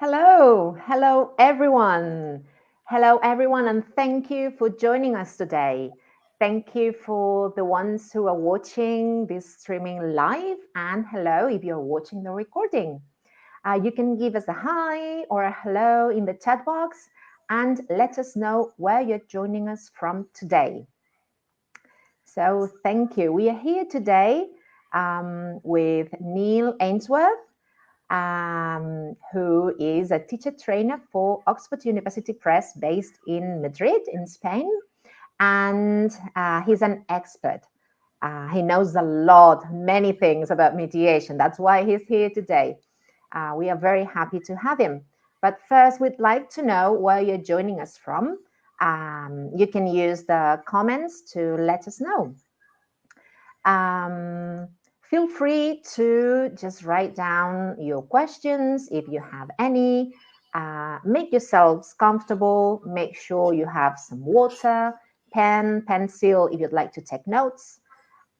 Hello everyone. Hello everyone, and thank you for joining us today. Thank you for the ones who are watching this streaming live, and hello if you're watching the recording. You can give us a hi or a hello in the chat box and let us know where you're joining us from today. So thank you. We are here today with Neil Ainsworth, who is a teacher trainer for Oxford University Press based in Madrid, in Spain. And he's an expert. He knows many things about mediation. That's why he's here today. We are very happy to have him. But first, we'd like to know where you're joining us from. You can use the comments to let us know. Feel free to just write down your questions if you have any. Make yourselves comfortable. Make sure you have some water, pen, pencil if you'd like to take notes.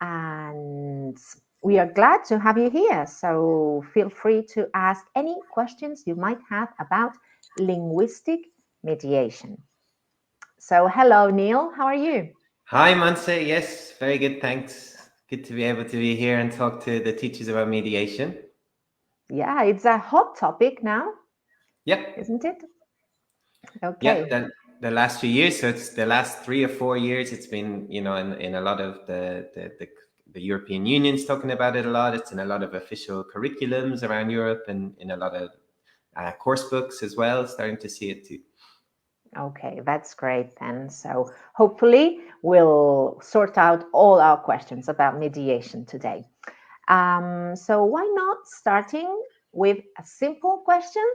And we are glad to have you here. So feel free to ask any questions you might have about linguistic mediation. So hello, Neil. How are you? Hi, Montse. Yes, very good. Thanks. Good to be able to be here and talk to the teachers about mediation. Yeah, it's a hot topic now. Yep. Isn't it? Yeah, Okay. the last few years, so it's the last 3 or 4 years, it's been, in a lot of the European Union's talking about it a lot. It's in a lot of official curriculums around Europe and in a lot of course books as well, starting to see it too. Okay, that's great then. So hopefully we'll sort out all our questions about mediation today. So why not starting with a simple question,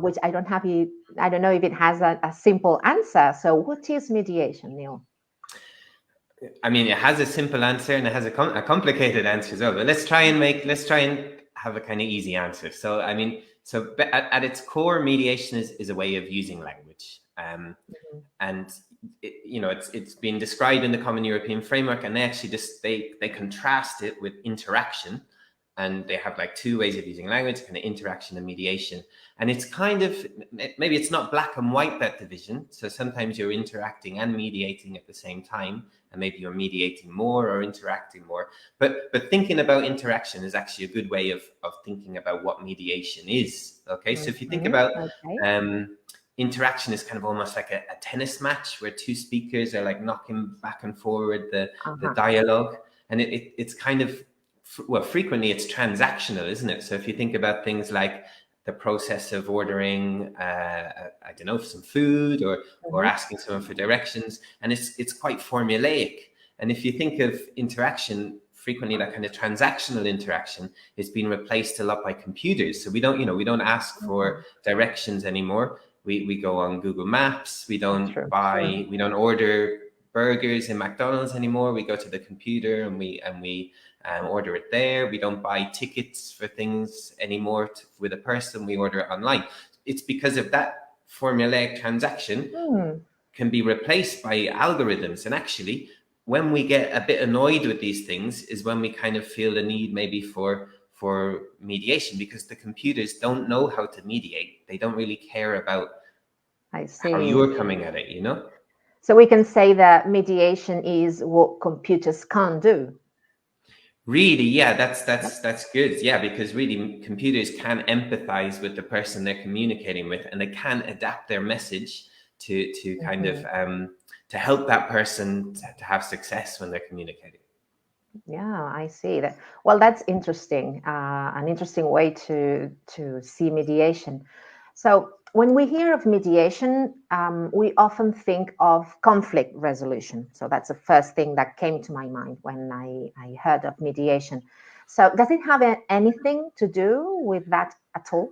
which I don't know if it has a simple answer. So what is mediation, Neil? I mean, it has a simple answer and it has a complicated answer as well. But let's try and have a kind of easy answer. So, I mean, at its core, mediation is a way of using language, and it's been described in the Common European Framework, and they actually they contrast it with interaction. And they have like two ways of using language, kind of interaction and mediation. And it's kind of, maybe it's not black and white, that division. So sometimes you're interacting and mediating at the same time, and maybe you're mediating more or interacting more. But thinking about interaction is actually a good way of thinking about what mediation is. Okay, so if you think about interaction is kind of almost like a tennis match where two speakers are like knocking back and forward the dialogue. And it's kind of, well, frequently it's transactional, isn't it? So if you think about things like the process of ordering, I don't know, some food or asking someone for directions, and it's quite formulaic. And if you think of interaction, frequently that kind of transactional interaction is being replaced a lot by computers. So we don't ask for directions anymore. We go on Google Maps. We don't we don't order burgers in McDonald's anymore. We go to the computer and we order it there. We don't buy tickets for things anymore with a person. We order it online. It's because of that formulaic transaction can be replaced by algorithms. And actually, when we get a bit annoyed with these things is when we kind of feel the need maybe for mediation, because the computers don't know how to mediate. They don't really care about how you're coming at it, So we can say that mediation is what computers can't do. Really, yeah, that's good. Yeah, because really computers can empathize with the person they're communicating with, and they can adapt their message to kind of to help that person to have success when they're communicating. Yeah, I see that. Well, that's interesting. An interesting way to see mediation. So when we hear of mediation, we often think of conflict resolution. So that's the first thing that came to my mind when I heard of mediation. So does it have anything to do with that at all?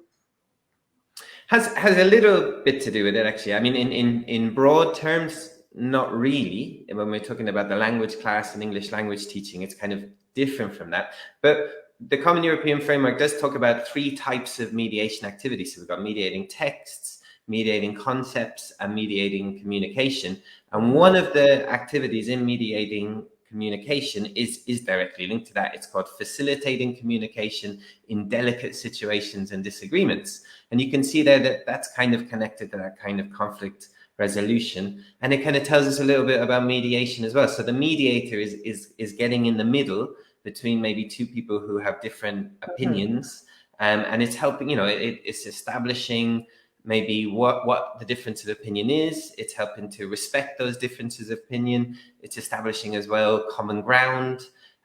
Has a little bit to do with it, actually. I mean, in broad terms, not really. When we're talking about the language class and English language teaching, it's kind of different from that. But the Common European Framework does talk about 3 types of mediation activities. So we've got mediating texts, mediating concepts, and mediating communication. And one of the activities in mediating communication is directly linked to that. It's called facilitating communication in delicate situations and disagreements. And you can see there that that's kind of connected to that kind of conflict resolution. And it kind of tells us a little bit about mediation as well. So the mediator is getting in the middle between maybe two people who have different opinions. And it's helping, it's establishing maybe what the difference of opinion is. It's helping to respect those differences of opinion. It's establishing as well common ground.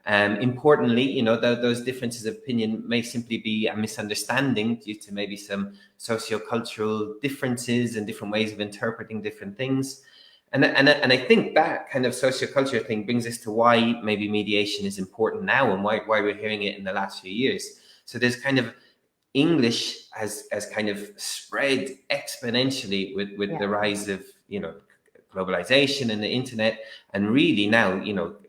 Importantly, those differences of opinion may simply be a misunderstanding due to maybe some sociocultural differences and different ways of interpreting different things. And I think that kind of sociocultural thing brings us to why maybe mediation is important now and why we're hearing it in the last few years. So there's kind of English has kind of spread exponentially with the rise of, globalization and the internet. And really now,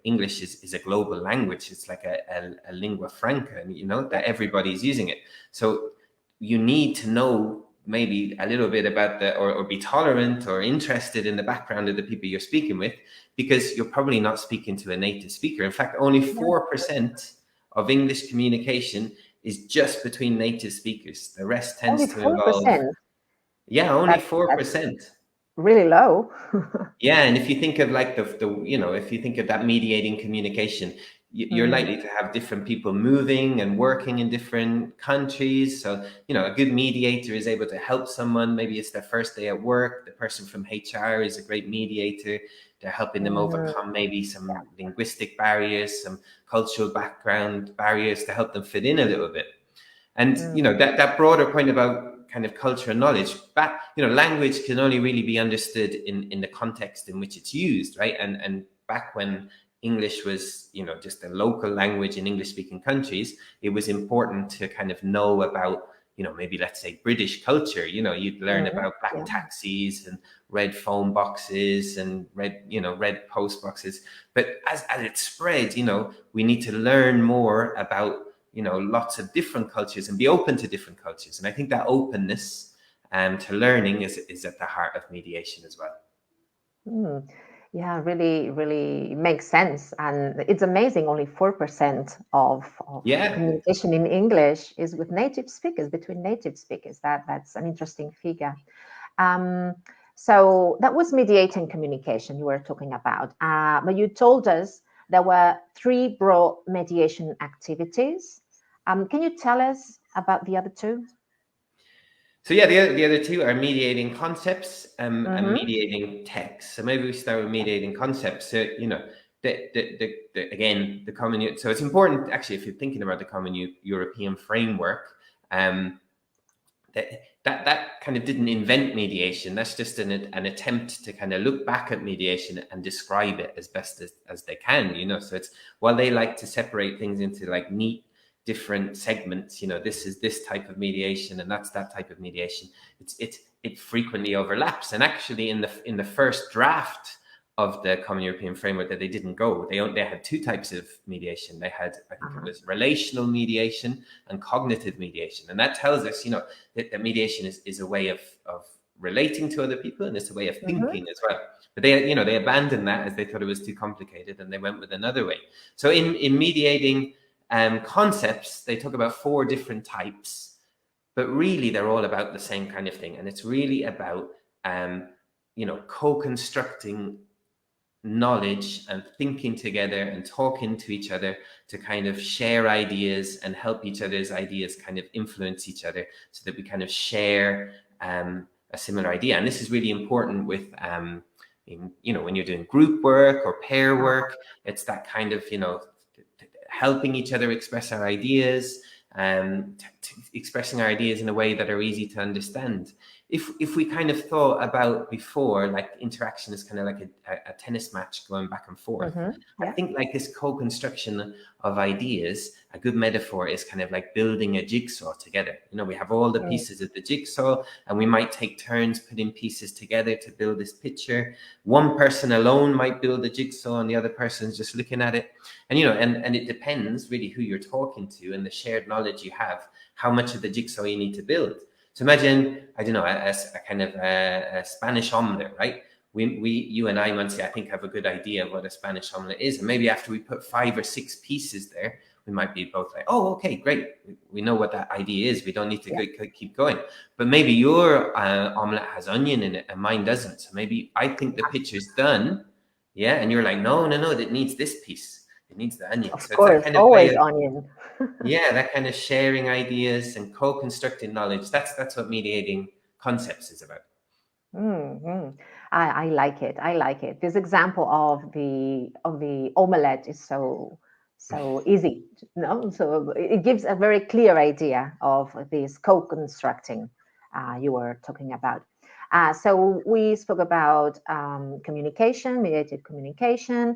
English is a global language. It's like a lingua franca, that everybody's using it. So you need to know maybe a little bit about or be tolerant or interested in the background of the people you're speaking with, because you're probably not speaking to a native speaker. In fact, only 4% of English communication is just between native speakers. The rest tends only to 4%. involve. Yeah, only 4%. Really low. Yeah, and if you think of like if you think of that mediating communication, you're likely to have different people moving and working in different countries. So, a good mediator is able to help someone. Maybe it's their first day at work. The person from HR is a great mediator. They're helping them overcome maybe some linguistic barriers, some cultural background barriers to help them fit in a little bit. And, that broader point about kind of culture and knowledge, but, language can only really be understood in the context in which it's used, right? And back when English was, just a local language in English-speaking countries, it was important to kind of know about, maybe let's say British culture. You'd learn about black taxis and red phone boxes and red post boxes. But as it spread, we need to learn more about, lots of different cultures and be open to different cultures. And I think that openness to learning is at the heart of mediation as well. Yeah, really, really makes sense. And it's amazing, only 4% of communication in English is with native speakers, between native speakers. That's an interesting figure. So that was mediating communication you were talking about. But you told us there were 3 broad mediation activities. Can you tell us about the other 2? So yeah, the other 2 are mediating concepts and mediating text. So maybe we start with mediating concepts. So the common. So it's important actually, if you're thinking about the common European framework, that kind of didn't invent mediation. That's just an attempt to kind of look back at mediation and describe it as best as they can. So it's, while they like to separate things into like neat different segments, this is this type of mediation and that's that type of mediation, it frequently overlaps. And actually in the first draft of the Common European Framework that they didn't go, they had 2 types of mediation. They had, I think it was relational mediation and cognitive mediation. And that tells us, that mediation is a way of relating to other people, and it's a way of thinking as well. But they abandoned that as they thought it was too complicated, and they went with another way. So in mediating concepts, they talk about 4 different types, but really they're all about the same kind of thing. And it's really about, co-constructing knowledge and thinking together and talking to each other to kind of share ideas and help each other's ideas kind of influence each other, so that we kind of share a similar idea. And this is really important with, when you're doing group work or pair work. It's that kind of, helping each other express our ideas, expressing our ideas in a way that are easy to understand. If we kind of thought about before, like interaction is kind of like a tennis match going back and forth. I think like this co-construction of ideas, a good metaphor is kind of like building a jigsaw together. We have all the pieces of the jigsaw, and we might take turns putting pieces together to build this picture. One person alone might build the jigsaw and the other person's just looking at it. And, and it depends really who you're talking to and the shared knowledge you have, how much of the jigsaw you need to build. So imagine, I don't know, a kind of a Spanish omelette, right? you and I, Montse, I think have a good idea of what a Spanish omelette is. And maybe after we put 5 or 6 pieces there, we might be both like, oh, okay, great. We know what that idea is. We don't need to keep going. But maybe your omelette has onion in it and mine doesn't. So maybe I think the picture's done. Yeah. And you're like, no, it needs this piece. It needs the onion. Of So it's that course, kind of way always of, onion. yeah, that kind of sharing ideas and co-constructing knowledge. That's what mediating concepts is about. Mm-hmm. I like it. I like it. This example of the omelette is so easy, no? So it gives a very clear idea of this co-constructing you were talking about. So we spoke about communication, mediated communication,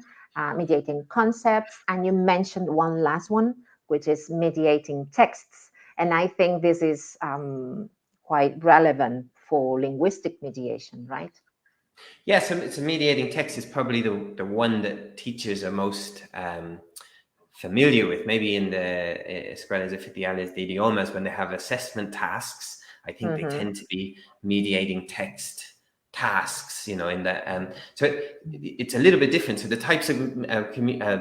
mediating concepts, and you mentioned one last one, which is mediating texts. And I think this is quite relevant for linguistic mediation, right? Yeah, so mediating text is probably the one that teachers are most familiar with. Maybe in the escuelas oficiales de idiomas, when they have assessment tasks, I think they tend to be mediating text tasks, in that. So it's a little bit different. So the types of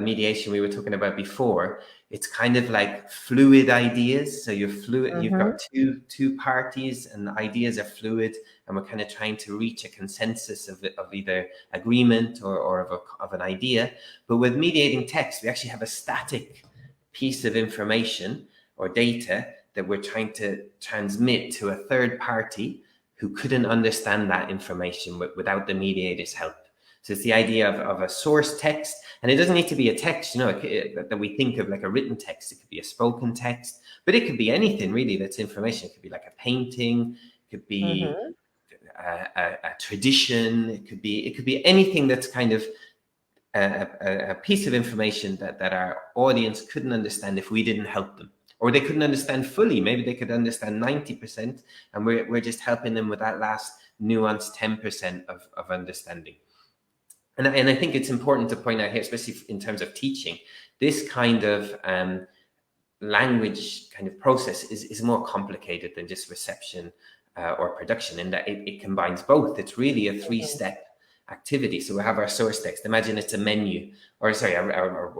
mediation we were talking about before, it's kind of like fluid ideas. So you're fluid. You've got two parties, and ideas are fluid, and we're kind of trying to reach a consensus of either agreement or of an idea. But with mediating text, we actually have a static piece of information or data that we're trying to transmit to a third party who couldn't understand that information without the mediator's help. So it's the idea of a source text, and it doesn't need to be a text, that we think of like a written text. It could be a spoken text, but it could be anything really that's information. It could be like a painting, it could be a tradition, it could be anything that's kind of a piece of information that our audience couldn't understand if we didn't help them. Or they couldn't understand fully. Maybe they could understand 90%, and we're just helping them with that last nuanced 10% of understanding. And I think it's important to point out here, especially in terms of teaching, this kind of language kind of process is more complicated than just reception or production, in that it combines both. It's really a 3-step activity. So we have our source text. Imagine it's a menu, or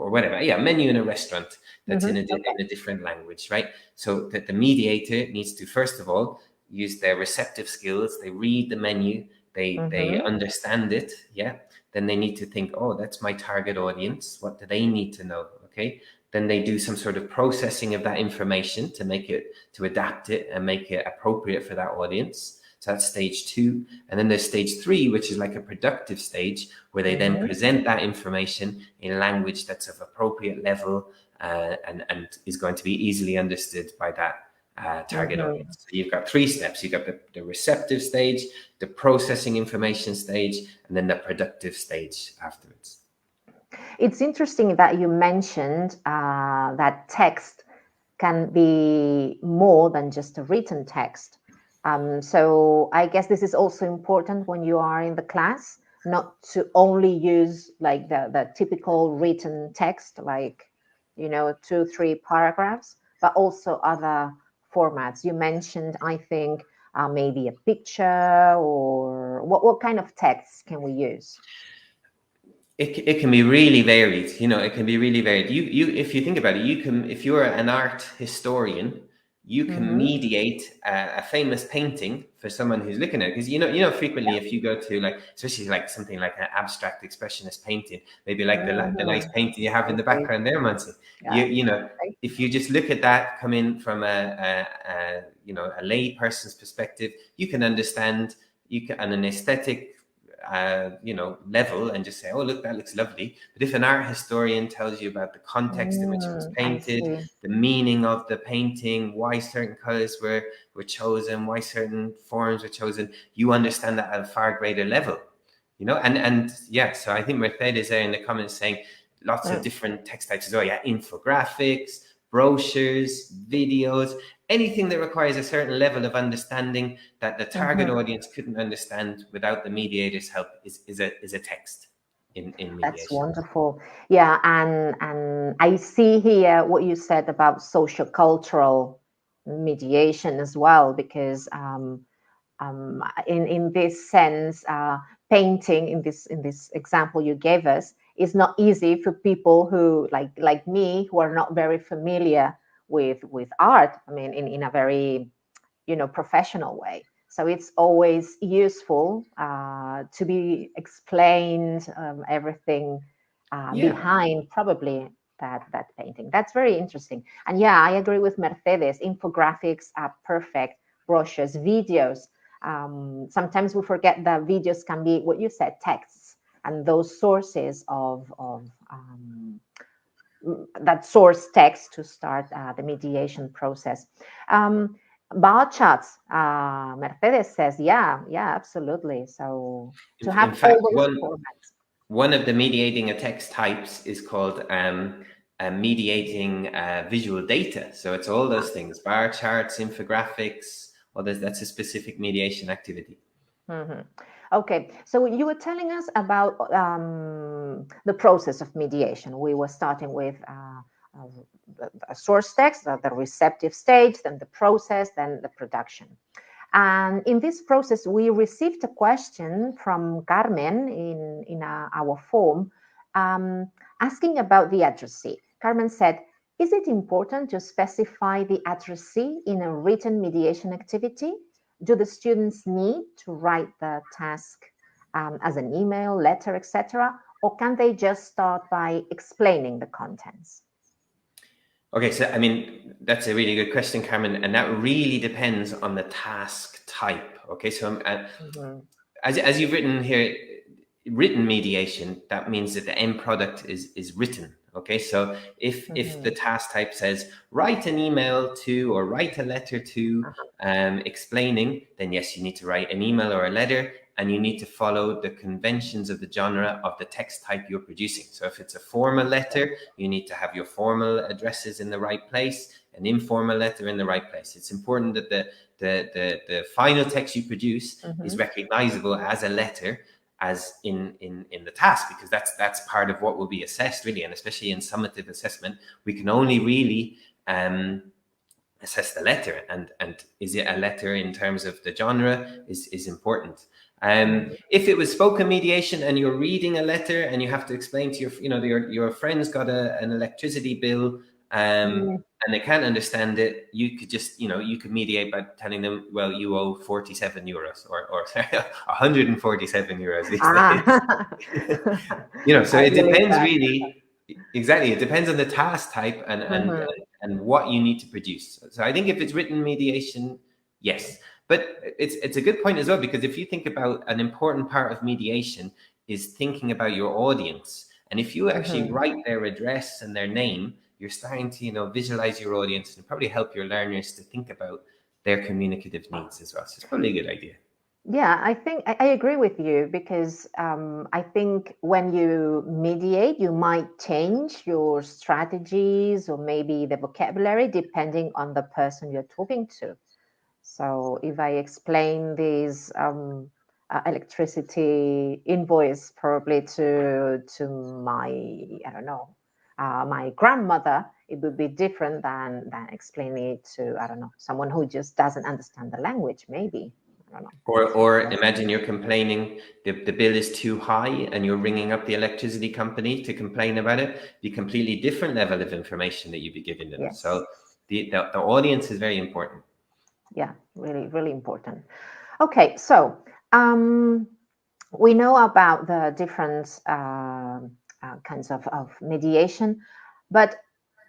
whatever. Yeah, menu in a restaurant that's in a different language, right? So that the mediator needs to, first of all, use their receptive skills. They read the menu, they understand it, yeah. Then they need to think, oh, that's my target audience. What do they need to know? Okay. Then they do some sort of processing of that information to adapt it and make it appropriate for that audience. So that's stage 2. And then there's stage 3, which is like a productive stage, where they then present that information in language that's of appropriate level and is going to be easily understood by that target audience. So you've got 3 steps. You've got the receptive stage, the processing information stage, and then the productive stage afterwards. It's interesting that you mentioned that text can be more than just a written text. So I guess this is also important when you are in the class, not to only use like the typical written text, like, 2-3 paragraphs, but also other formats. You mentioned, I think, maybe a picture, or what kind of texts can we use? It can be really varied. It can be really varied. You if you think about it, if you're an art historian, you can mediate a famous painting for someone who's looking at it. Because frequently if you go to, like, especially like something like an abstract expressionist painting, maybe like the nice painting you have in the background there, Montse. Yeah. If you just look at that coming from a lay person's perspective, you can understand, on an aesthetic level, and just say, oh, look, that looks lovely. But if an art historian tells you about the context in which it was painted, the meaning of the painting, why certain colors were chosen, why certain forms were chosen, you understand that at a far greater level, and yeah. So I think Mercedes there in the comments saying lots of different text types as well. Yeah, infographics, brochures, videos, anything that requires a certain level of understanding that the target audience couldn't understand without the mediator's help is a text in mediation. That's wonderful. Yeah, and I see here what you said about sociocultural mediation as well, because in this sense, painting in this example you gave us is not easy for people who like me, who are not very familiar with art. I mean, in a very professional way. So it's always useful to be explained everything behind probably that painting. That's very interesting. And yeah, I agree with Mercedes. Infographics are perfect. Brochures, videos. Sometimes we forget that videos can be what you said, texts, and those sources of that source text to start the mediation process. Bar charts, Mercedes says, yeah, absolutely. So to have In fact, all those formats. one of the mediating a text types is called mediating visual data. So it's all those things: bar charts, infographics. That's a specific mediation activity. Mm-hmm. Okay, so you were telling us about the process of mediation. We were starting with a source text, the receptive stage, then the process, then the production. And in this process, we received a question from Carmen in our form asking about the addressee. Carmen said, is it important to specify the addressee in a written mediation activity? Do the students need to write the task as an email, letter, etc.? Or can they just start by explaining the contents? Okay, so I mean, that's a really good question, Carmen, and that really depends on the task type. Okay, so as you've written here, written mediation, that means that the end product is written. Okay, so if the task type says write an email to or write a letter to explaining, then yes, you need to write an email or a letter, and you need to follow the conventions of the genre of the text type you're producing. So if it's a formal letter, you need to have your formal addresses in the right place, an informal letter in the right place. It's important that the final text you produce is recognizable as a letter, as in the task, because that's part of what will be assessed, really. And especially in summative assessment, we can only really assess the letter, and is it a letter in terms of the genre is important. If it was spoken mediation and you're reading a letter and you have to explain to your friend's got an electricity bill and they can't understand it, you could just you could mediate by telling them, well, you owe 47 euros or 147 euros these days. So it depends really. Exactly, it depends on the task type and what you need to produce. So I think if it's written mediation, yes. But it's a good point as well, because if you think about an important part of mediation is thinking about your audience. And if you actually write their address and their name, you're starting to visualize your audience and probably help your learners to think about their communicative needs as well. So it's probably a good idea. Yeah, I think I agree with you, because I think when you mediate, you might change your strategies or maybe the vocabulary depending on the person you're talking to. So if I explain this electricity invoice probably to my, I don't know, my grandmother, it would be different than explaining it to, I don't know, someone who just doesn't understand the language, maybe. I don't know. Or imagine you're complaining the bill is too high and you're ringing up the electricity company to complain about it. The completely different level of information that you'd be giving them. Yes. So the audience is very important. Yeah, really, really important. Okay, so we know about the different kinds of mediation, but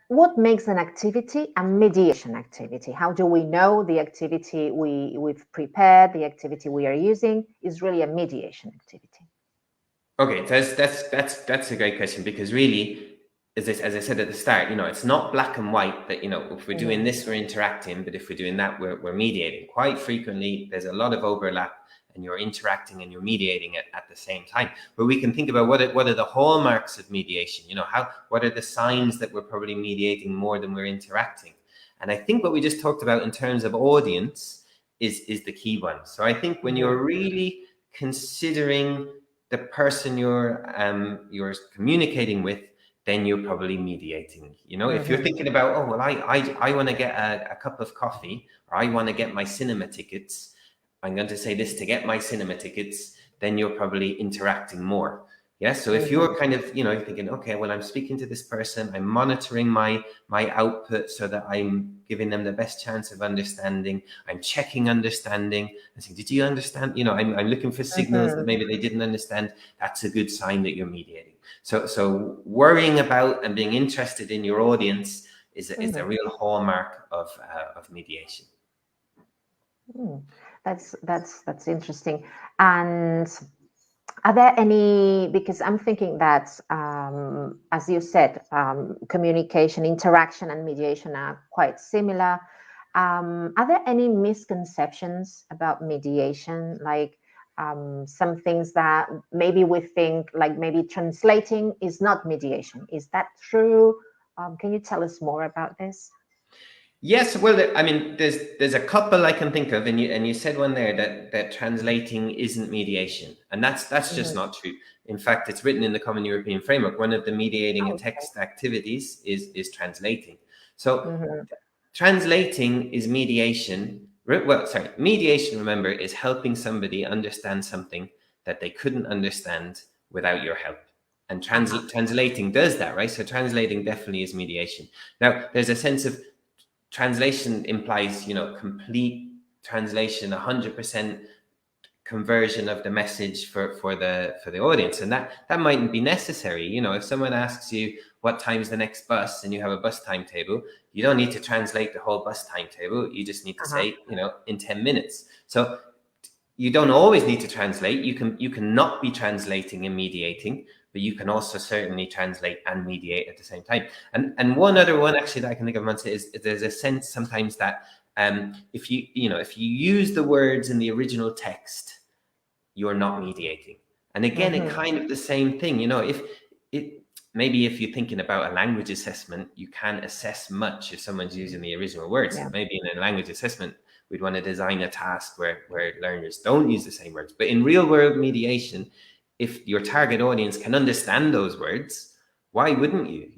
what makes an activity a mediation activity? How do we know the activity we've prepared, the activity we are using is really a mediation activity? Okay, that's a great question, because really, as I said at the start, it's not black and white that, if we're doing this, we're interacting, but if we're doing that, we're mediating. Quite frequently, there's a lot of overlap, and you're interacting and you're mediating at the same time. But we can think about what are the hallmarks of mediation? What are the signs that we're probably mediating more than we're interacting? And I think what we just talked about in terms of audience is the key one. So I think when you're really considering the person you're communicating with, then you're probably mediating. If you're thinking about, oh, well, I want to get a cup of coffee, or I want to get my cinema tickets, I'm going to say this: to get my cinema tickets, then you're probably interacting more. Yeah. So if you're kind of, you're thinking, okay, well, I'm speaking to this person, I'm monitoring my output so that I'm giving them the best chance of understanding. I'm checking understanding. I say, did you understand? I'm looking for signals that maybe they didn't understand. That's a good sign that you're mediating. So worrying about and being interested in your audience is a real hallmark of mediation. That's interesting. And are there any, because I'm thinking that, as you said, communication, interaction, and mediation are quite similar. Are there any misconceptions about mediation? Like some things that maybe we think, like maybe translating is not mediation. Is that true? Can you tell us more about this? Yes, well, I mean, there's a couple I can think of, and you said one there that translating isn't mediation, and that's just not true. In fact, it's written in the Common European Framework. One of the mediating and text activities is translating. So translating is mediation. Well, sorry, mediation. Remember, is helping somebody understand something that they couldn't understand without your help. And translating does that, right? So translating definitely is mediation. Now, there's a sense of translation implies, complete translation, 100% conversion of the message for the audience, and that mightn't be necessary. If someone asks you what time's the next bus and you have a bus timetable, you don't need to translate the whole bus timetable. You just need to say, in 10 minutes. So you don't always need to translate. You can not be translating and mediating, but you can also certainly translate and mediate at the same time. And one other one actually that I can think of, Montse, is there's a sense sometimes that if you use the words in the original text, you're not mediating. And again, it kind of the same thing. Maybe if you're thinking about a language assessment, you can't assess much if someone's using the original words. Yeah. Maybe in a language assessment, we'd want to design a task where learners don't use the same words. But in real world mediation, if your target audience can understand those words, why wouldn't you?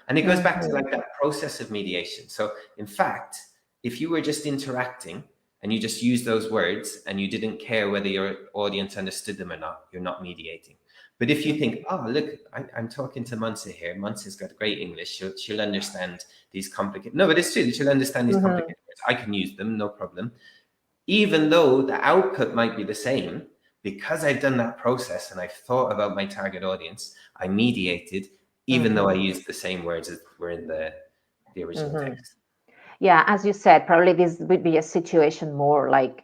And it goes back to like that process of mediation. So in fact, if you were just interacting and you just use those words and you didn't care whether your audience understood them or not, you're not mediating. But if you think, oh, look, I'm talking to Montse here. Montse's got great English. She'll understand these complicated... No, but it's true. She'll understand these complicated words. I can use them, no problem. Even though the output might be the same, because I've done that process and I've thought about my target audience, I mediated, even though I used the same words as were in the original text. Yeah, as you said, probably this would be a situation more like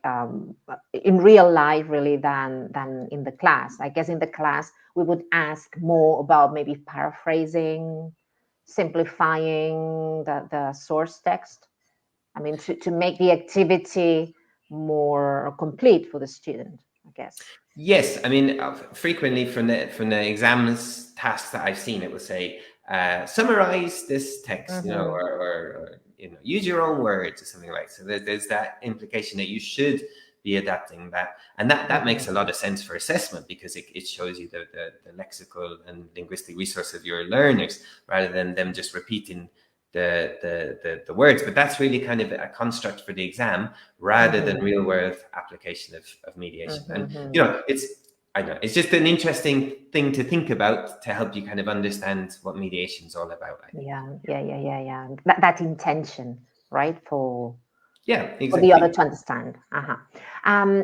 in real life, really, than in the class. I guess in the class, we would ask more about maybe paraphrasing, simplifying the source text. I mean, to make the activity more complete for the student, I guess. Yes, I mean, frequently from the exams tasks that I've seen, it will say, summarize this text, or use your own words or something like that. So there's that implication that you should be adapting that. And that makes a lot of sense for assessment, because it shows you the lexical and linguistic resource of your learners, rather than them just repeating the words. But that's really kind of a construct for the exam rather than real world application of mediation. And, it's just an interesting thing to think about to help you kind of understand what mediation is all about. I think. Yeah. That intention, right? Exactly. For the other to understand.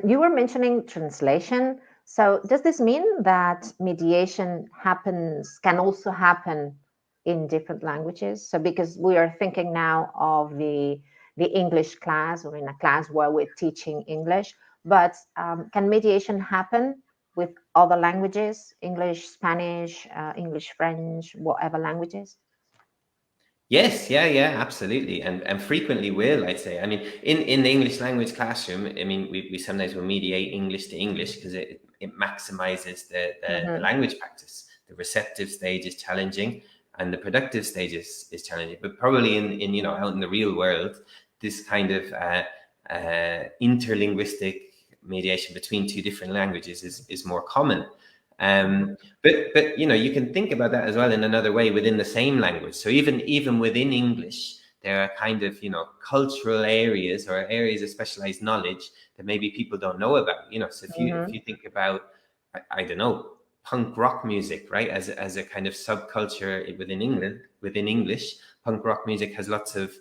You were mentioning translation. So does this mean that mediation can also happen in different languages? So because we are thinking now of the English class, or in a class where we're teaching English, but can mediation happen with other languages, English, Spanish, English, French, whatever languages? Yes, yeah, absolutely, and frequently will, I'd say. I mean, in the English language classroom, I mean, we sometimes will mediate English to English because it maximizes the language practice. The receptive stage is challenging, and the productive stage is challenging. But probably in out in the real world, this kind of interlinguistic mediation between two different languages is more common. But you can think about that as well in another way within the same language. So even within English, there are kind of cultural areas or areas of specialized knowledge that maybe people don't know about. So if you think about I don't know, punk rock music, right? As a kind of subculture within English, punk rock music has lots of,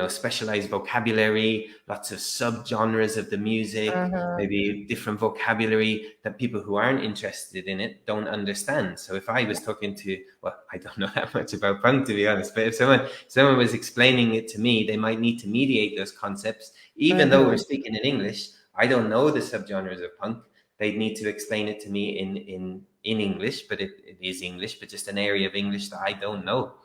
specialized vocabulary, lots of subgenres of the music, maybe different vocabulary that people who aren't interested in it don't understand. So if I was talking to, well, I don't know that much about punk, to be honest, but if someone was explaining it to me, they might need to mediate those concepts. Even though we're speaking in English, I don't know the subgenres of punk. They'd need to explain it to me in English, but it is English, but just an area of English that I don't know.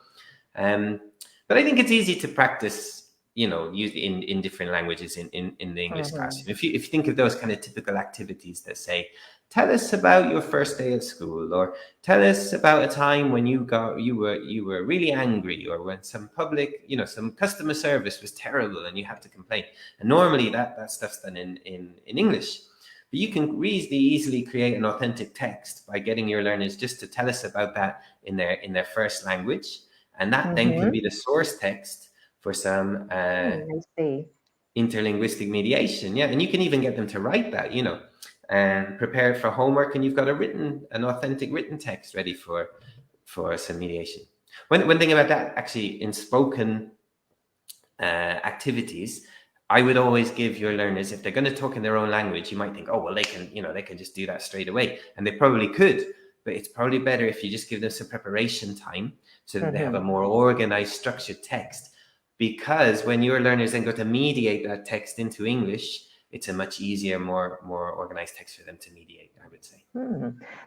But I think it's easy to practice, use in different languages in the English classroom. If you think of those kind of typical activities that say, tell us about your first day at school, or tell us about a time when you were really angry, or when some some customer service was terrible and you have to complain. And normally that stuff's done in English. But you can really easily create an authentic text by getting your learners just to tell us about that in their first language. And that then can be the source text for some interlinguistic mediation. Yeah, and you can even get them to write that, and prepare it for homework, and you've got an authentic written text ready for some mediation. One thing about that, actually, in spoken activities, I would always give your learners, if they're going to talk in their own language, you might think, oh, well, they can just do that straight away. And they probably could, but it's probably better if you just give them some preparation time so that they have a more organized, structured text. Because when your learners then go to mediate that text into English, it's a much easier, more organized text for them to mediate, I would say.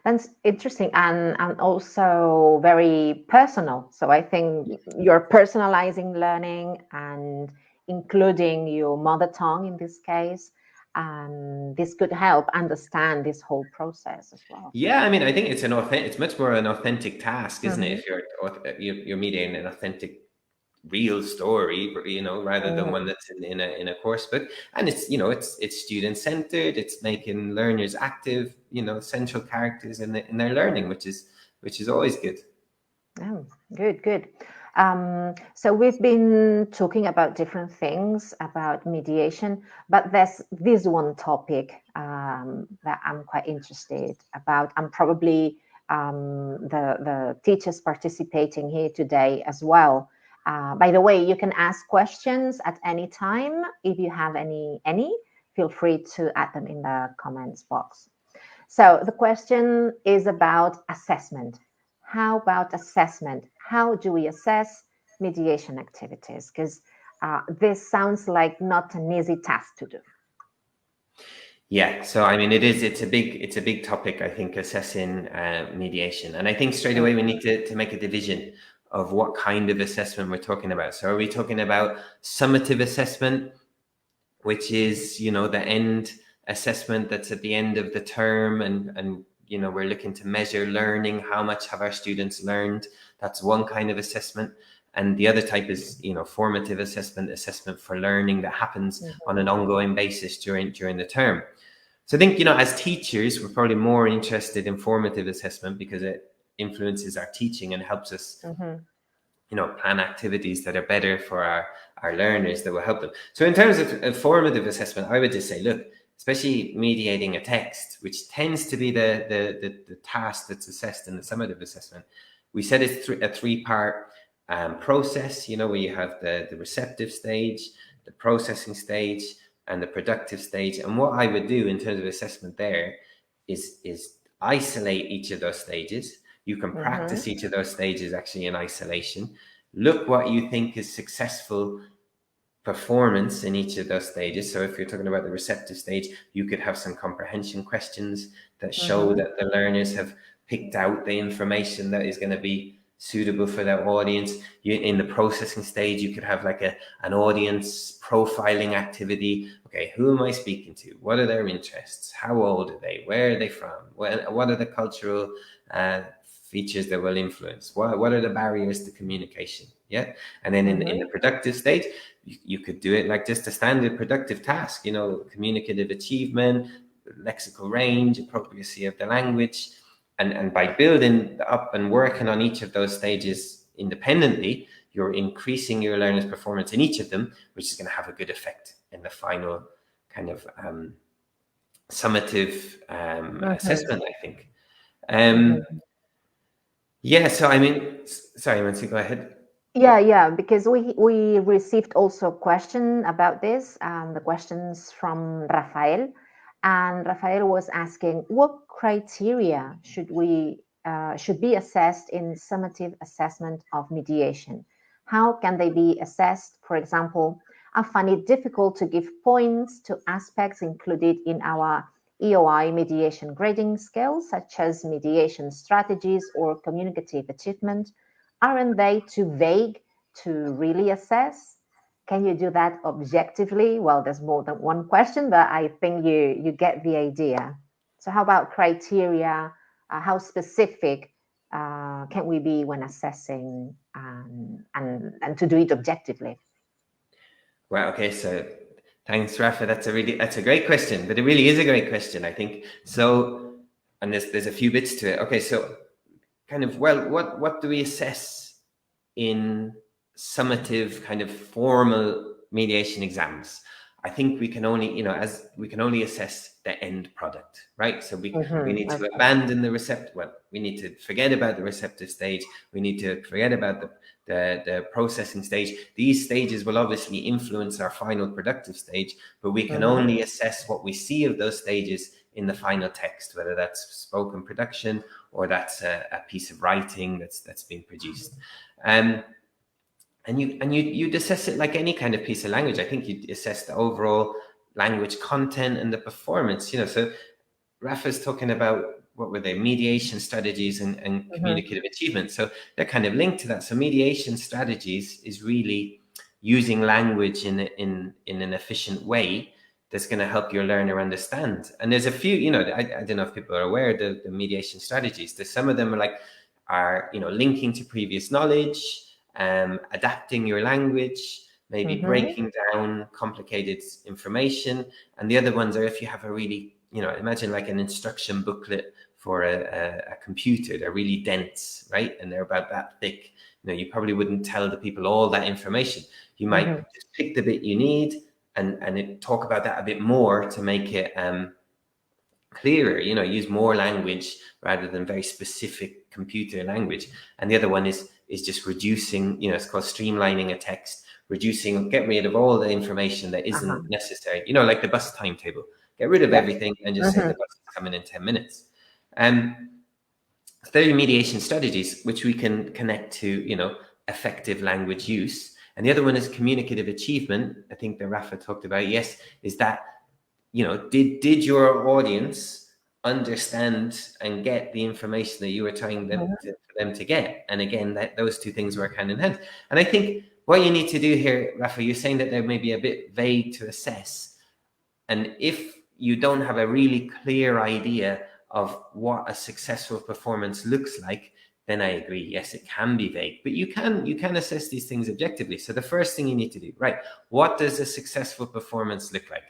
That's interesting, and also very personal. So I think you're personalizing learning and including your mother tongue in this case, and this could help understand this whole process as well. Yeah, I mean, I think it's much more an authentic task, isn't it? If you're mediating an authentic, real story, rather than one that's in a course book. And it's it's student centered. It's making learners active, central characters in their learning, which is always good. Oh, good. So we've been talking about different things about mediation, but there's this one topic that I'm quite interested about, and probably the teachers participating here today as well. By the way, you can ask questions at any time. If you have any, feel free to add them in the comments box. So the question is about assessment. How about assessment? How do we assess mediation activities? Because this sounds like not an easy task to do. Yeah, so I mean, it's a big topic, I think, assessing mediation. And I think straight away we need to make a division of what kind of assessment we're talking about. So are we talking about summative assessment, which is, the end assessment that's at the end of the term, and we're looking to measure learning, how much have our students learned? That's one kind of assessment. And the other type is, formative assessment for learning that happens on an ongoing basis during the term. So I think, as teachers, we're probably more interested in formative assessment because it influences our teaching and helps us, plan activities that are better for our learners, that will help them. So in terms of formative assessment, I would just say, look, especially mediating a text, which tends to be the task that's assessed in the summative assessment. We said it's a three-part process, where you have the receptive stage, the processing stage, and the productive stage. And what I would do in terms of assessment there is isolate each of those stages. You can practice each of those stages actually in isolation. Look what you think is successful performance in each of those stages. So if you're talking about the receptive stage, you could have some comprehension questions that show that the learners have picked out the information that is going to be suitable for their audience. In the processing stage, you could have like an audience profiling activity. Okay, who am I speaking to? What are their interests? How old are they? Where are they from? What are the cultural features that will influence? What are the barriers to communication? Yeah. And then in the productive stage, you could do it like just a standard productive task, communicative achievement, lexical range, appropriacy of the language. And by building up and working on each of those stages independently, you're increasing your learners' performance in each of them, which is going to have a good effect in the final kind of summative assessment, I think. Yeah, so I mean, sorry, Nancy, go ahead. Yeah, because we received also a question about this, the questions from Rafael, and Rafael was asking what criteria should be assessed in summative assessment of mediation. How can they be assessed? For example, I find it difficult to give points to aspects included in our EOI mediation grading scale, such as mediation strategies or communicative achievement. Aren't they too vague to really assess? Can you do that objectively? Well, there's more than one question, but I think you get the idea. So how about criteria? How specific can we be when assessing and to do it objectively? Well, okay, so thanks, Rafa. That's a great question, but it really is a great question, I think. So, and there's a few bits to it. Okay, so kind of, well, what do we assess in summative kind of formal mediation exams? I think we can only, we can only assess the end product, right? So we need to abandon the receptive. Well, we need to forget about the receptive stage. We need to forget about the processing stage. These stages will obviously influence our final productive stage, but we can only assess what we see of those stages in the final text, whether that's spoken production or that's a piece of writing that's been produced. And you'd assess it like any kind of piece of language. I think you'd assess the overall language content and the performance. So Rafa's talking about, what were they, mediation strategies and communicative achievement. So they're kind of linked to that. So mediation strategies is really using language in an efficient way that's going to help your learner understand. And there's a few, I don't know if people are aware of the mediation strategies. There's some of them are linking to previous knowledge, adapting your language, maybe breaking down complicated information. And the other ones are if you have a really, imagine like an instruction booklet for a computer. They're really dense, right? And they're about that thick. You probably wouldn't tell the people all that information. You might just pick the bit you need and talk about that a bit more to make it clearer, use more language rather than very specific computer language. And the other one is just reducing, it's called streamlining a text, get rid of all the information that isn't necessary, like the bus timetable. Get rid of everything and just say the bus is coming in 10 minutes. So there are mediation strategies, which we can connect to, effective language use. And the other one is communicative achievement. I think that Rafa talked about, yes, is that, did your audience understand and get the information that you were trying for them to get? And again, those two things work hand in hand. And I think what you need to do here, Rafa, you're saying that they may be a bit vague to assess. And if you don't have a really clear idea of what a successful performance looks like, then I agree. Yes, it can be vague, but you can assess these things objectively. So the first thing you need to do, right? What does a successful performance look like?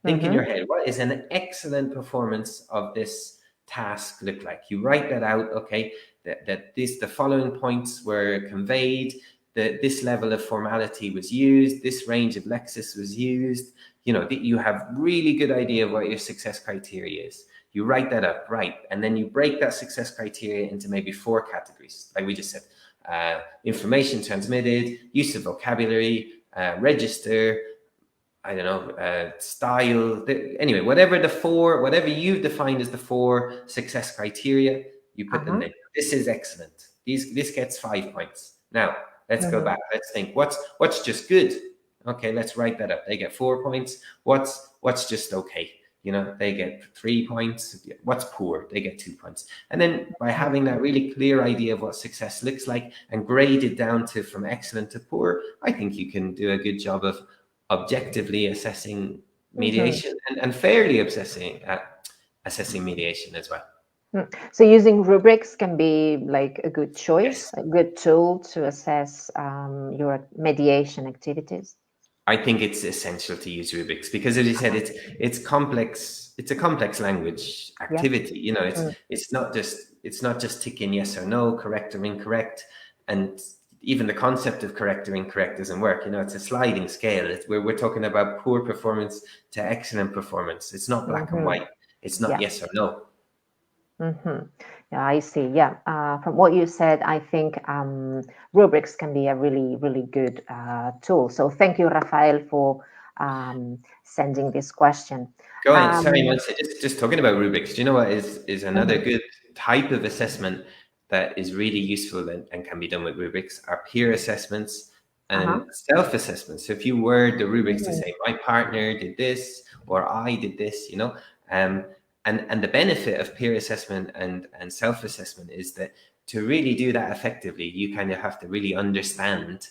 Think in your head, what is an excellent performance of this task look like? You write that out, okay, that the following points were conveyed, that this level of formality was used, this range of lexis was used, you have really good idea of what your success criteria is. You write that up, right? And then you break that success criteria into maybe 4 categories. Like we just said, information transmitted, use of vocabulary, register, I don't know, style. Anyway, whatever you've defined as the 4 success criteria, you put them in. This is excellent. This gets 5 points. Now, let's go back. Let's think, what's just good? Okay, let's write that up. They get 4 points. What's just okay? They get 3 points. What's poor? They get 2 points. And then by having that really clear idea of what success looks like and graded down to from excellent to poor, I think you can do a good job of objectively assessing mediation and fairly assessing mediation as well. So using rubrics can be like a good choice, a good tool to assess your mediation activities. I think it's essential to use rubrics because, as you said, it's complex. It's a complex language activity. It's not just ticking yes or no, correct or incorrect, and even the concept of correct or incorrect doesn't work. It's a sliding scale. We're talking about poor performance to excellent performance. It's not black and white. It's not Yeah. yes or no. Mm-hmm. Yeah, I see. Yeah. From what you said, I think rubrics can be a really, really good tool. So thank you, Rafael, for sending this question. Go on. Sorry, Um, Montse, just talking about rubrics. Do you know what is another mhm. good type of assessment that is really useful and can be done with rubrics are peer assessments Uh-huh. and self-assessments. So if you word the rubrics to Mhm. say, my partner did this or I did this, um, and the benefit of peer assessment and self-assessment is that to really do that effectively, you kind of have to really understand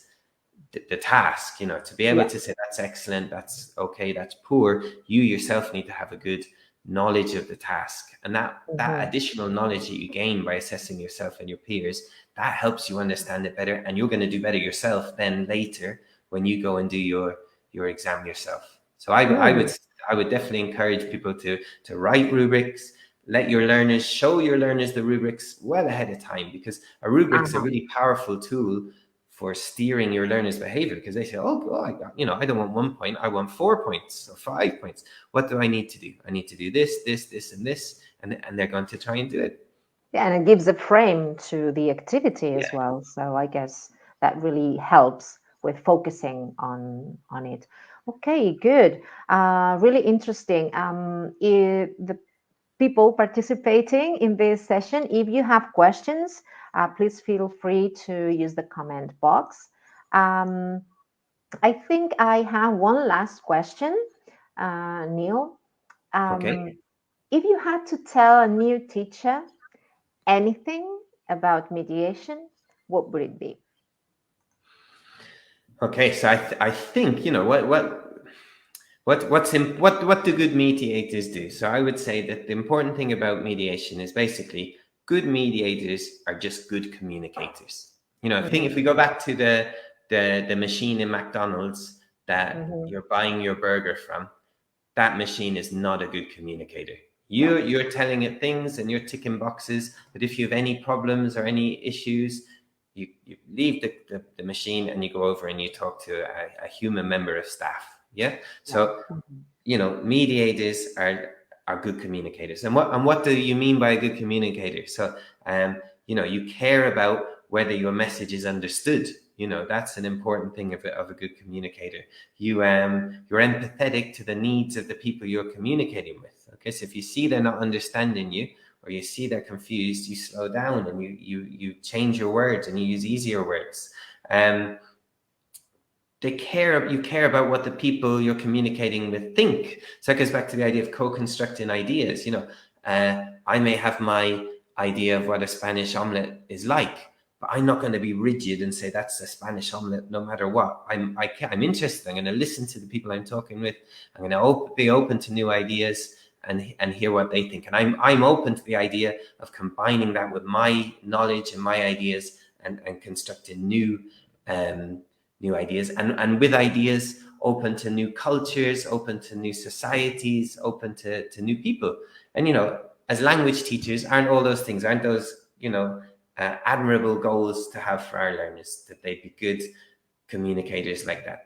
the task, to be able Yeah. to say that's excellent, that's okay, that's poor. You yourself need to have a good knowledge of the task, and that Mhm. additional knowledge that you gain by assessing yourself and your peers, that helps you understand it better, and you're going to do better yourself then later when you go and do your exam yourself. So Mm. I would definitely encourage people to write rubrics. Let your learners show your learners the rubrics well ahead of time, because a rubric's a Uh-huh. really powerful tool for steering your learners' behavior, because they say, "Oh, God, I don't want 1 point. I want 4 points or 5 points. What do I need to do? I need to do this, this, this, and this," and they're going to try and do it. Yeah, and it gives a frame to the activity Yeah. as well. So I guess that really helps with focusing on it. Okay, good. Really interesting. The people participating in this session, if you have questions, please feel free to use the comment box. Um, I think I have one last question, Neil. Okay. Um, if you had to tell a new teacher anything about mediation, what would it be? Okay. So I think what do good mediators do? So I would say that the important thing about mediation is basically good mediators are just good communicators. I think if we Mm-hmm. go back to the machine in McDonald's that Mm-hmm. you're buying your burger from, that machine is not a good communicator. No. You're telling it things and you're ticking boxes, but if you have any problems or any issues, you leave the machine and you go over and you talk to a human member of staff. Yeah. Yeah. So Mm-hmm. mediators are good communicators. And what do you mean by a good communicator? So you care about whether your message is understood. That's an important thing of a good communicator. You're empathetic to the needs of the people you're communicating with. Okay, so if you see they're not understanding you, or you see they're confused, you slow down and you change your words and you use easier words. um you care about what the people you're communicating with think. So that goes back to the idea of co-constructing ideas. I may have my idea of what a Spanish omelette is like, but I'm not going to be rigid and say that's a Spanish omelette no matter what. I'm interested. I'm going to listen to the people I'm talking with. I'm going to be open to new ideas and hear what they think. And I'm open to the idea of combining that with my knowledge and my ideas and constructing um, new ideas, and with ideas open to new cultures, open to new societies, open to new people. And as language teachers, aren't those admirable goals to have for our learners, that they be good communicators like that?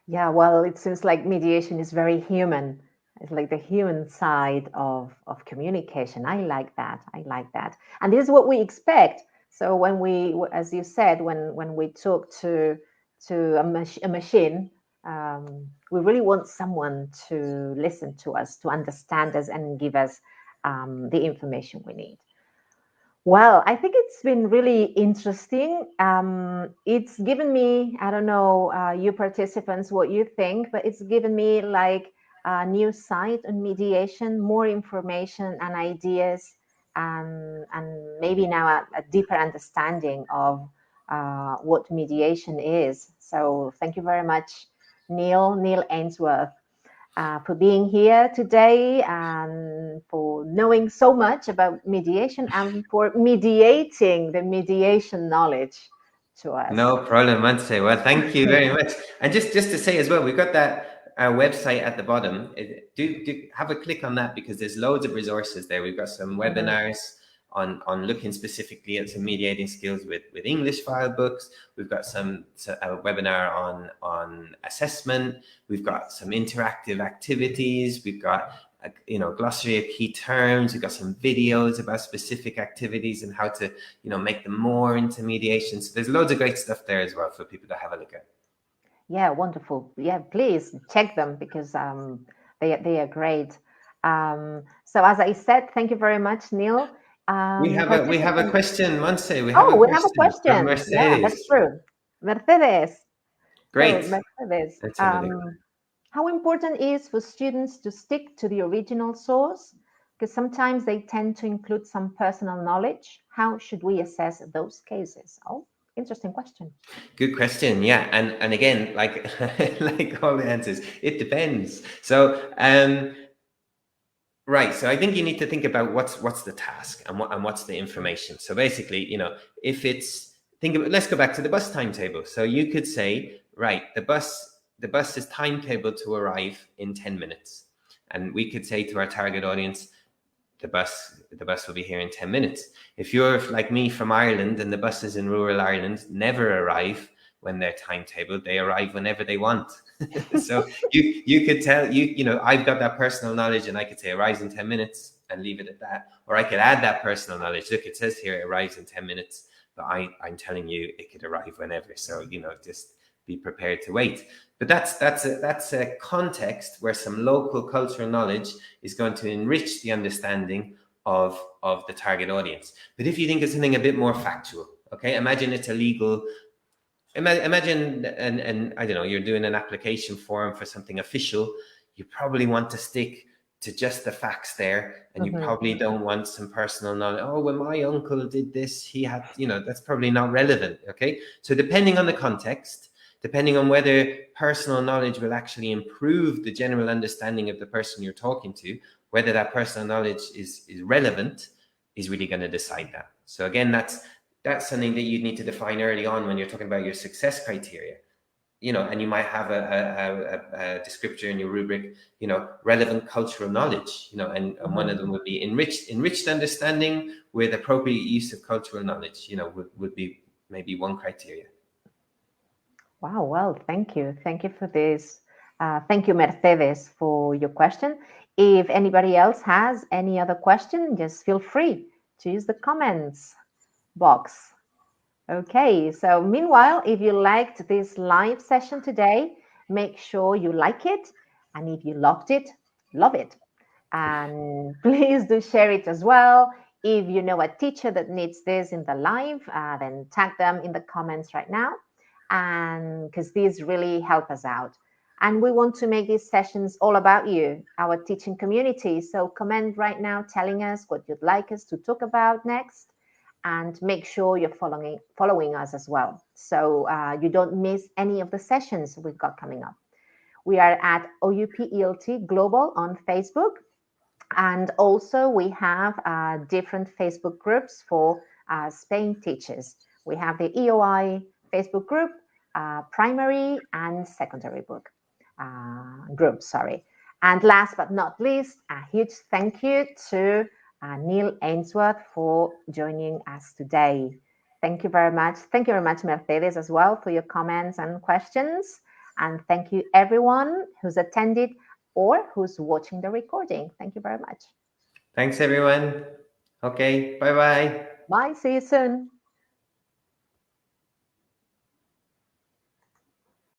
Yeah, well, it seems like mediation is very human. It's like the human side of communication. I like that. I like that. And this is what we expect. So when we, as you said, when we talk to a machine, we really want someone to listen to us, to understand us, and give us the information we need. Well, I think it's been really interesting. It's given me, I don't know, you participants, what you think, but it's given me like a new site on mediation, more information and ideas, and maybe now a deeper understanding of what mediation is. So thank you very much, Neil Ainsworth, for being here today and for knowing so much about mediation and for mediating the mediation knowledge to us. No problem, Montse. Well, thank you very much. And just to say as well, we've got that website at the bottom. Do have a click on that, because there's loads of resources there. We've got some Mhm. webinars on looking specifically at some mediating skills with English file books. We've got a webinar on assessment. We've got some interactive activities. We've got glossary of key terms. We've got some videos about specific activities and how to, make them more into mediation. So there's loads of great stuff there as well for people to have a look at. Yeah, wonderful. Yeah, please check them because they are great. So as I said, thank you very much, Neil. We have a question, Montse. We have a from question. Yeah, that's Mercedes. true. Mercedes. Great. So Mercedes, Let's have a look. how important is for students to stick to the original source? Because sometimes they tend to include some personal knowledge. How should we assess those cases? Oh, interesting question. Good question. Yeah, and again, like like all the answers, it depends. So right. So I think you need to think about what's the task and what's the information. So basically, if it's let's go back to the bus timetable. So you could say, right, the bus is timetabled to arrive in 10 minutes. And we could say to our target audience, the bus will be here in 10 minutes. If you're like me from Ireland and the buses in rural Ireland never arrive when they're timetabled, they arrive whenever they want. So you could tell, I've got that personal knowledge and I could say arrives in 10 minutes and leave it at that. Or I could add that personal knowledge. Look, it says here it arrives in 10 minutes, but I'm telling you it could arrive whenever. So, just be prepared to wait. But that's a context where some local cultural knowledge is going to enrich the understanding of the target audience. But if you think of something a bit more factual, okay, imagine it's a legal. Imagine, and I don't know, you're doing an application form for something official. You probably want to stick to just the facts there, and you probably don't want some personal knowledge. Oh, when my uncle did this, he had, that's probably not relevant. Okay, so depending on the context, depending on whether personal knowledge will actually improve the general understanding of the person you're talking to, whether that personal knowledge is relevant, is really going to decide that. So again, that's something that you need to define early on when you're talking about your success criteria. And you might have a descriptor in your rubric, relevant cultural knowledge, and one of them would be enriched understanding with appropriate use of cultural knowledge, would be maybe one criteria. Wow, well, thank you. Thank you for this. Thank you, Mercedes, for your question. If anybody else has any other question, just feel free to use the comments box. Okay, so meanwhile, if you liked this live session today, make sure you like it. And if you loved it, love it. And please do share it as well. If you know a teacher that needs this in the live, then tag them in the comments right now. And because these really help us out. And we want to make these sessions all about you, our teaching community. So comment right now telling us what you'd like us to talk about next. And make sure you're following us as well, so you don't miss any of the sessions we've got coming up. We are at OUP ELT Global on Facebook, and also we have different Facebook groups for Spain teachers. We have the EOI Facebook group, primary and secondary group. And last but not least, a huge thank you to Neil Ainsworth for joining us today. Thank you very much. Thank you very much, Mercedes, as well, for your comments and questions. And thank you, everyone who's attended or who's watching the recording. Thank you very much. Thanks, everyone. Okay, bye-bye. Bye, see you soon.